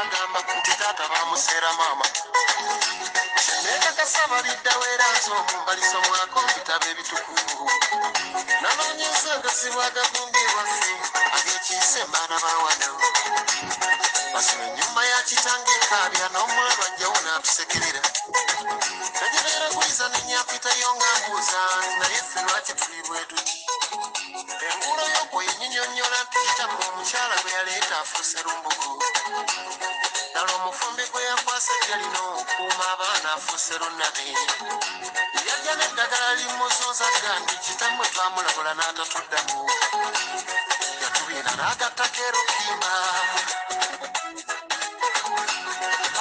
agamba nti taata bamuseera maama neka kasaba liddaweera nsomu mbaliso mwako mbitabo ebitukuvu nanoonyesa agasibwa agagumbye waffe ag'ekiise mbaana bawano basoma ennyumba ya kitange ekaabya n'omulaba ajjawo n'atusekerera nagibeera guliza nenyapitayo nga mbuuza naye ffe lwaki tuli bwe tuti engulo y'ogwo yenyinyonnyola nti kitamwe omukyala gwe yaleeta afuuse lumbugu nalo omufumbi gwe yakwasa gyalina okukuuma abaana afuuse lunnabe yajja n'eddagala limuzuuza gandi kitamwe twamulabula n'atatuddamu yatubiina n'agattako erukimba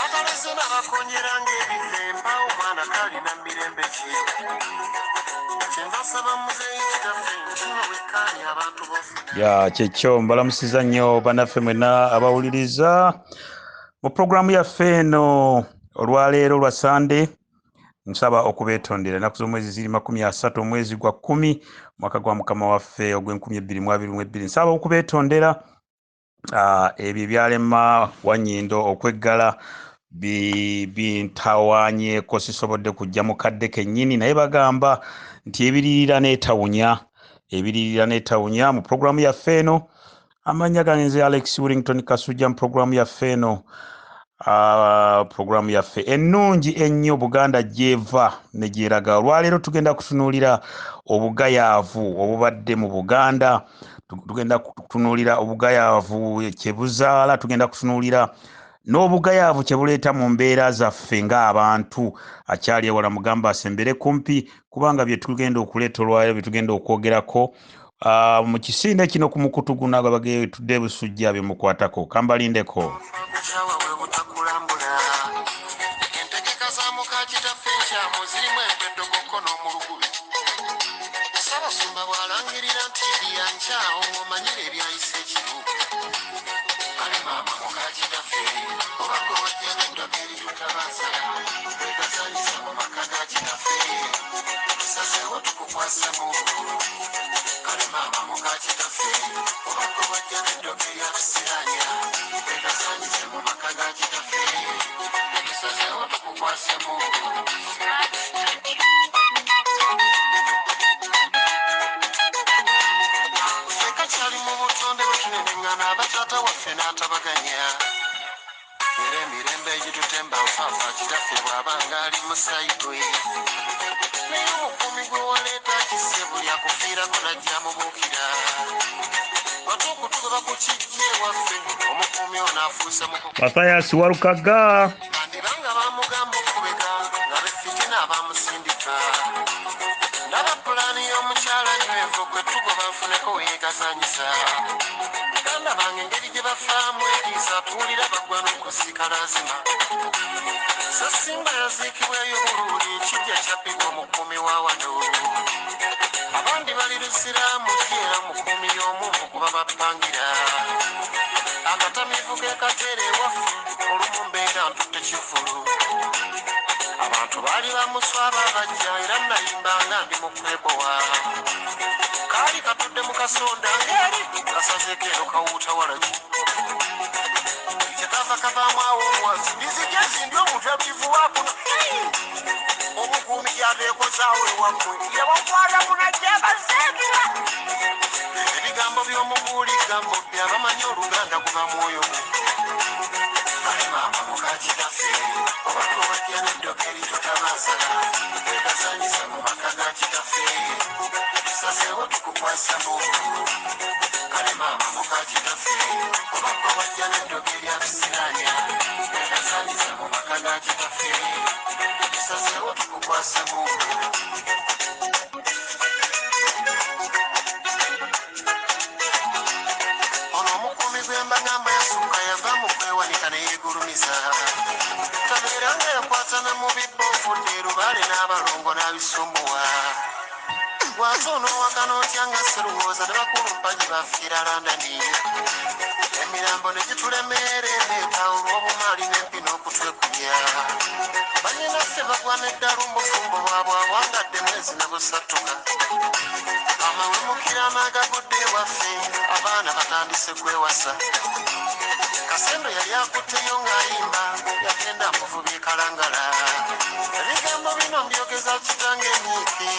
abaleze n'abakonyera ng'ebivemba omwana kalina mirembe ki kyembasaba muzeeyi kitaffe nkino wekkaanya abantu bofuna ya kyekyo mbalamusiza nnyo bannaffe mwena abawuliriza mu puroguramu yaffe eno olwaleero lwa sande nsaba okubeetondera ennaku z'omwezi ziri 30 omwezi gwa 10 mwaka gwa mukama waffe ogw'2022 nsaba okubeetondera ebyo byalema Wanyindo okweggala bintawaanyeko sisobodde kujja mu kadde kennyini naye bagamba nti ebiririra n'etawunya mu puroguramu yaffe eno amannya ganze Alex Willington Kasujja mu puroguramu yaffe eno puroguramu yaffe ennungi ennyo Buganda gyeva ne gyeraga olwaleero tugenda kutunuulira obugayaavu obubadde mu Buganda tugenda kutunuulira obugayaavu kyebuzaala tugenda kutunuulira n'obugayaavu kyebuleeta mu mbeera zaffe ng'abantu akyali ewala mugamba asembere kumpi kubanga bye tugenda okuleeta olwaleero bye tugenda okwogerako mu kisinde kino ku mukutu guno agabage tudde busujja bye mukwatako kambalindeko Sabasumba bwalangirira nti byankyawo omanyire ebyayise ekiruuka kale maama mukakitaffe obako wajja n'eddoga eritutabaza wegazanyisa mu maka ga kitaffe tusazeewo tukukwasemu kale maama mukakitaffe obako wajja n'eddoga eryatusiranya wegazanyise mu maka ga kitaffe tusazeewo tukukwasemu abatata waffe n'atabaganya era emirembe egitutemba nfaafa kitaffe bw'abanga ali musayigwe naye omukuumi gwe waleeta kisse buli akufiirako najja mubuukira wate okutugoba ku kijja ewaffe omukuumi ono afuuse Mathias Walukaga bandibanga bamugamba okubega nga befitina abamusindika ndaba pulaani y'omukyala nywevu kwe tugoba nfuneko weyeegazanyisa baganda bange engeri gye bafaamu eriisa tuwulira bagwa n'okusika lazima so singa yaziikibweyo buluuli ekijja kyabbibwa omukuumi wa wano abandi bali lusiraamu gyera mukuumi y'omuvu kuba bapangira agatamiivu g'ekateera ewaffe olumu mbeera ntutte kivulu abantu baali bamuswaba bajja era nayimbanga ndi mu kwebowa kaali katudde mu kasonda ngeri kasazeeko eno kawuuta walaki kyekava kavaamu awo omuwazi ndizijezi ndi omuntu yabivuwaakuna omukuumi gyateekozaawo ewammwe yabakwata munajja abazeekera ebigambo by'omubuuli gambo byabamanyi oluganda kuva mwoyo kale maama mukakitaffe obako bajja n'eddoga eritutabaza wegazanyisa mu maka ga kitaffe tusazeewo tukukwasemu kale maama mukakitaffe obako bajja n'eddoga eryatusiranya wegazanyisa mu maka ga kitaffe tusazeewo tukukwasemu ono omukuumi gw'embagamba yasukka yava mu kwewanika ne yeegulumiza tabeera nga yakwatana mu bibbo ofudde erubaale n'abalongo n'abisumbuwa bw'ate onoowakana otya nga serowooza ne bakulu mpagi bafiira Londoni emirambo ne gitulemeera ereeta olw'obumaali n'empina okutwekulya bannyinaffe bagwana eddala omufumbo bwabwe awangadde mwezi ne busatuka amawemukira n'agagudde ewaffe abaana batandise kwewasa Kasendo yali akutteyo ng'ayimba yagenda amuvuba ekalangala ebigambo bino mbyogeza kitange enyiike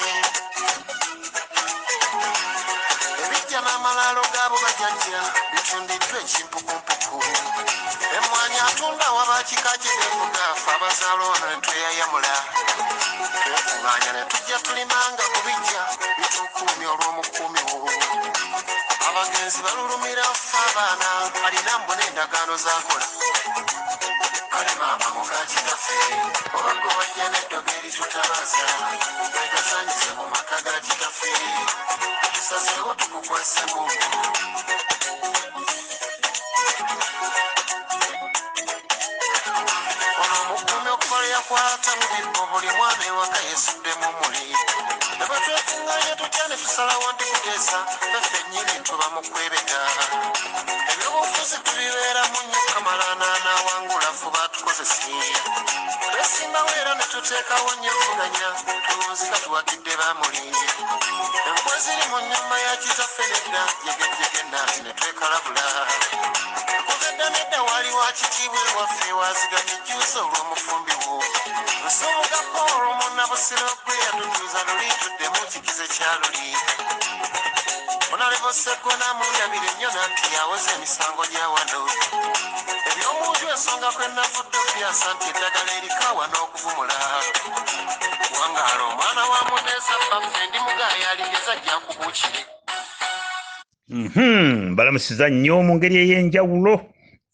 ebijja n'amalaalo gaabo bajjajja bitundiddwa ekimpukumpuku emmwanyi atunda wabakikajjedevugafu abazaala ono ne tweyayamula twefuŋŋaanya ne tujja tulimanga ku bijja bitukuumi olw'omukuumi wo abagenzi balulumira ffe abaana alina mbona endagaano zakola kale maama mugakitaffe obaggo bajja n'eddogo eritutabaza egasanyize mu maka ga kitaffe tusazeewo tukukwasemu ono omukuumi okukola yakwata mu bibbo buli mwana ewaka yeesuddemu muli ne batwefuŋŋaanya tutya ne tusalawo nti kuteesa feffe ennyini tuba mu kwebeta ebyobufuzi tubibeeramu nnyo kamalaana n'awangula fuba tukozesi twesimbawo era ne tuteekawo nnyo enfuganya tulunzika tuwagidde bamuli enkwe ziri mu nnyumba ya kitaffe nedda jegejjegenda nti ne twekalabula okuva edda nedda waaliwo akitiibwa ewaffe waziganya ejjuuzi olw'omufumbi wo nsubuga paul munnabusiro gwe yatutuuza luli tuddemu kikize kya luli onalebosegona mundabire nnyo nanti yawoza emisango gya wano ebyomunju ensonga kwe navudde obyasa nti eddagala erikaawa n'okuvumula wangaala omwana wa muneesa baffe ndi mugaaya alingeza ajja kubuukire balamusiza nnyo mu ngeri ey'enjawulo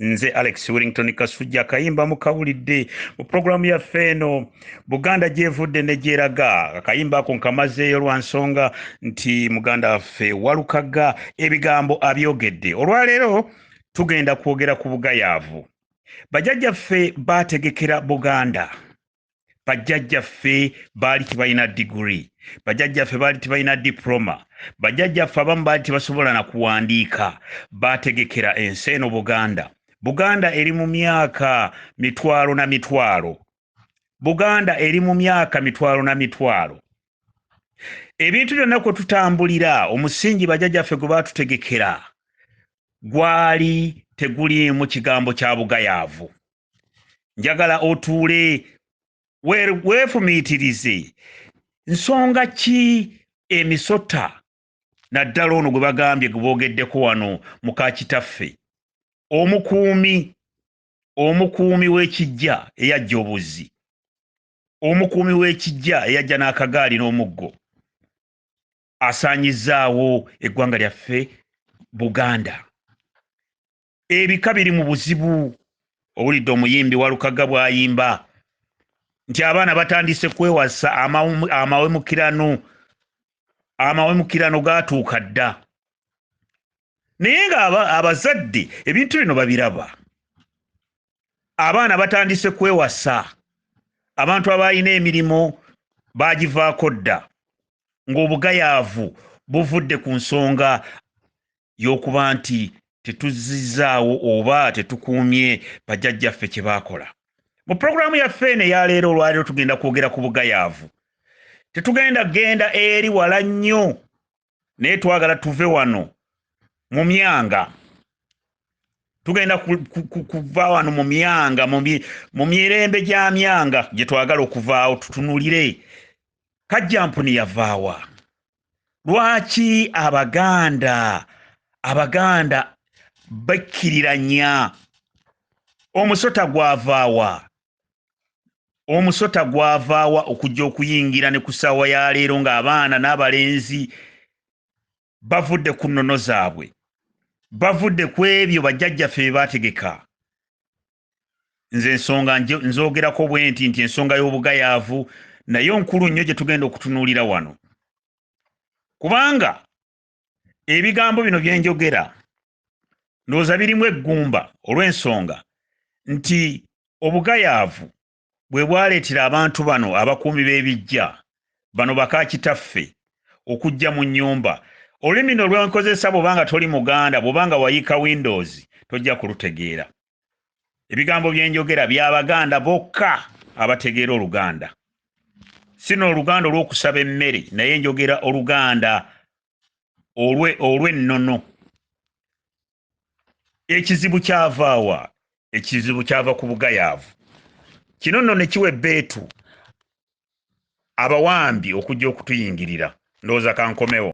nze Alex Wellington Kasujja akayimba mukawulidde mu pulogulaamu yaffe eno Buganda gyevudde ne gyeraga akayimba ako nkamazeeyo lwa nsonga nti muganda waffe Walukaga ebigambo abyogedde olwaleero tugenda kwogera ku bugayaavu bajjajjaffe baategekera Buganda bajjajjaffe baali tebalina diguri bajjajjaffe baali tebalina diploma bajjajjaffe abamu baali tebasobola na kuwandiika baategekera ensi eno Buganda eri mu myaka mitwalo na mitwalo Buganda eri mu myaka mitwalo na mitwalo ebintu byonna kwe tutambulira omusingi bajjajjaffe gwe baatutegekera gwali teguliimu kigambo kya bugayaavu njagala otuule weefumiitirize nsonga ki emisota naddala ono gwe bagambye gwe boogeddeko wano muka kitaffe omukuumi w'ekijja eyajja obuzzi omukuumi w'ekijja eyajja n'akagaali n'omuggo asaanyizaawo eggwanga lyaffe Buganda ebika biri mu buzibu owulidde omuyimbi Walukaga bw'ayimba nti abaana batandise kwewasa amawemukirano gaatuuka dda naye nga abazadde ebintu bino babiraba abaana batandise kwewasa abantu abalina emirimu bagivaako dda ng'obugayaavu buvudde ku nsonga y'okuba nti tetuzizaawo oba tetukuumye bajjajjaffe kye baakola mu pulogulaamu yaffe eno eyaleero olwaleero tugenda kwogera ku bugayaavu tetugenda genda eri wala nnyo naye twagala tuve wano mu myanga tugenda kuva wano mu myanga mu mirembe gya myanga gye twagala okuvaawo tutunulire Kajjampuni yavaawa lwaki abaganda bakkiriranya omusota gwavaawa okujja okuyingira ne ku ssaawa ya leero ng'abaana n'abalenzi bavudde ku nnono zaabwe bavudde ku ebyo bajjajjaffe bye baategeka nze ensonga nzoogerako bwe nti ensonga y'obugayaavu naye nkulu nnyo gye tugenda okutunuulira wano kubanga ebigambo bino bye njogera ndowooza birimu eggumba olw'ensonga nti obugayaavu bwe bwaleetera abantu bano abakuumi b'ebijja bano bakakitaffe okujja mu nnyumba olulimi no lwenkozesa bw'obanga toli muganda bw'obanga wayiika windows tojja kulutegeera. Ebigambo bye njogera by'Abaganda bokka abategeera Oluganda. Sino Oluganda olw'okusaba emmere naye njogera Oluganda olw'ennono. Ekizibu kyava wa? Ekizibu kyava ku bugayaavu. Kino nno ne kiwa ebbeetu abawambi okujja okutuyingirira. Ndowooza kankomewo.